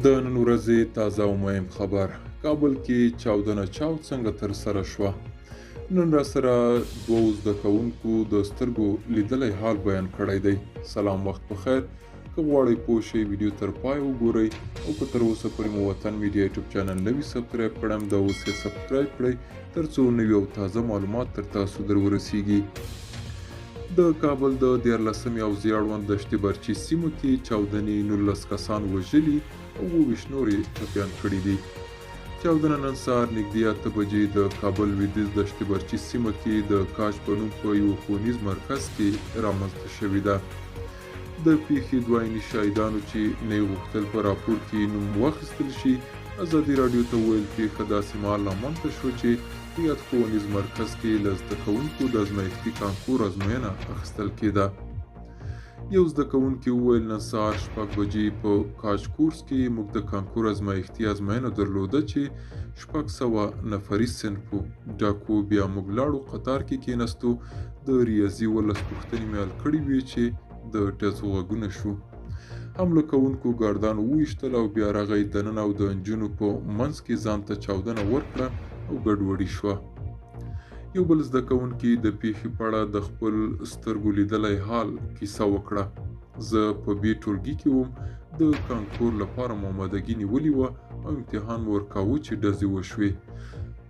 د نن ورځې تازه او مهم خبر. کابل کې چاودنه چاود څنګه ترسره شوه؟ نن را سره دوو زده کوونکو د سترګو لیدلی حال بیان کړی دی. سلام، وخت بخیر. که غواړئ پوه شئ ویډیو تر پای وګورئ او که تر اوسه پورې مو وطن میډیا یوټیوب چینل نه وي سبسکرایب کړم دا اوس یې سبسکرایب کړئ تر څو نوي او تازه معلومات تر تاسو در ورسیږي. د کابل د 14 او زیړ اړوند دشتي برچي سیمو کې چاودنې 19 کسان وژلي او 22 نور یې ټپیان کړي دي. چاودنه نن سهار نږدې 8 بجې د کابل لویدیځ دشتي برچي سیمه کې د کاش په نوم په یو ښوونیز مرکز کې رامنځته شوې ده. د پیښې دوه عیني شاهدانو چې نه یې غوښتل په راپور کې نوم واخیستل شي ازادي راډیو ته وویل پیښه داسې مهال رامنځته شوه چې په یاد ښوونیز مرکز کې له زده کوونکو د ازمایښتي کانکور ازموینه اخیستل کېده. یو زده کوونکي وویل نن سهار 6 بجې په کاج کورس کې موږ د کانکور ازمایښتي ازموینه درلوده چې 600 نفري صنف و. ډاکو بیا موږ لاړو قطار کې کېناستو د ریاضي 18 پوښتنې مې حل کړې وې چې د ټیسټ غوږونه شو. حمله کوونکو ګاردان وویشتل او بیا رغی دننه او د نجونو په منځ کې ځان ته چاودنه ورکړه او ګډوډي شوه. یو بل زده کوونکي د پیښې په اړه د خپل سترګو لیدلی حال کیسه وکړه. زه په بي ټولګي کې وم، د کانکور لپاره مو آمادګي نیولې وه او امتحان مو ورکاوه چې ډزې وشوې.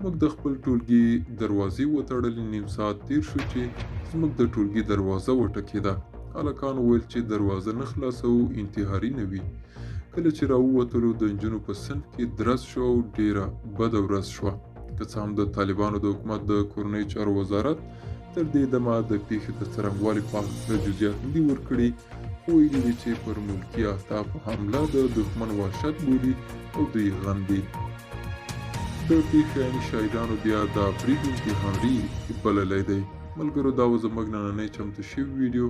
موږ د خپل ټولګي دروازې وتړلې. نیم ساعت تیر شو چې زموږ د ټولګي دروازه وټکېده. هلکانو ویل چې دروازه نه خلاصوو، انتحاري نه وي. کله چې راووتلو د نجونو په صنف کې درز شو او ډیره بده ورځ شوه. که څه هم د طالبانو د حکومت د کورنۍ چارو وزارت تر دې دمه د پیښې د څرنګوالي په هکله جزئیات نه دي ورکړي، خو ویلي دي چې پر ملکي اهدافو حمله د دښمن وحشت بولي او دوی غندي. د پیښې عیني شاهدانو بیا د برید انتحاري بللی دی. ملګرو، دا و زموږ نننۍ چمتو شوي ویډیو.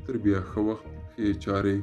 تر بیا ښه وخت، ښې چارې.